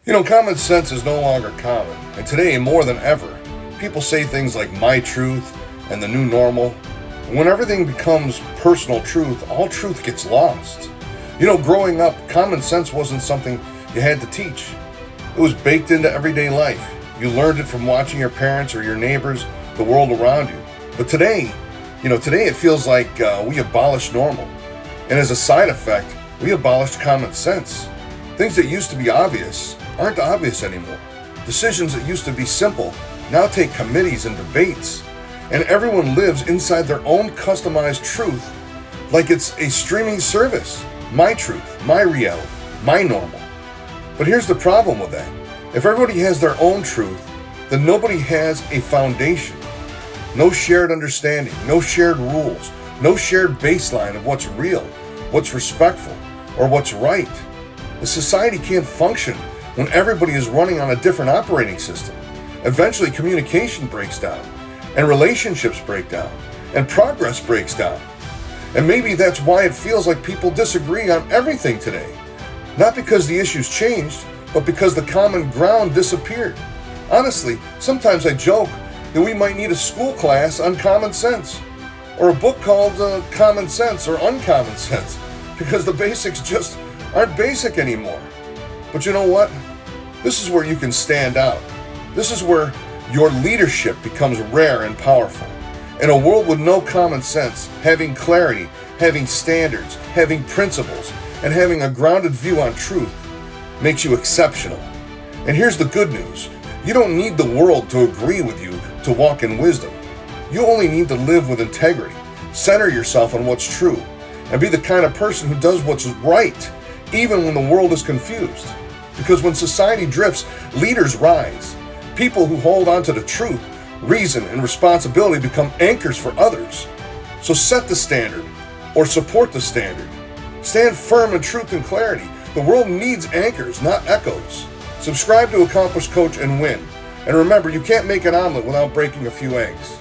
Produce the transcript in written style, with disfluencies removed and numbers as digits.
Common sense is no longer common, and today more than ever, people say things like my truth and the new normal. When everything becomes personal truth, all truth gets lost. Growing up, common sense wasn't something you had to teach. It was baked into everyday life. You learned it from watching your parents or your neighbors, the world around you. But today it feels like we abolished normal. And as a side effect, we abolished common sense. Things that used to be obvious aren't obvious anymore. Decisions that used to be simple now take committees and debates. And everyone lives inside their own customized truth like it's a streaming service. My truth, my reality, my normal. But here's the problem with that. If everybody has their own truth, then nobody has a foundation. No shared understanding, no shared rules, no shared baseline of what's real, what's respectful, or what's right. The society can't function when everybody is running on a different operating system. Eventually communication breaks down, and relationships break down, and progress breaks down. And maybe that's why it feels like people disagree on everything today. Not because the issues changed, but because the common ground disappeared. Honestly, sometimes I joke that we might need a school class on common sense, or a book called Common Sense or Uncommon Sense, because the basics just aren't basic anymore. But you know what? This is where you can stand out. This is where your leadership becomes rare and powerful. In a world with no common sense, having clarity, having standards, having principles, and having a grounded view on truth makes you exceptional. And here's the good news. You don't need the world to agree with you to walk in wisdom. You only need to live with integrity, center yourself on what's true, and be the kind of person who does what's right, even when the world is confused. Because when society drifts, leaders rise. People who hold on to the truth, reason, and responsibility become anchors for others. So set the standard, or support the standard. Stand firm in truth and clarity. The world needs anchors, not echoes. Subscribe to Accomplished Coach and win. And remember, you can't make an omelet without breaking a few eggs.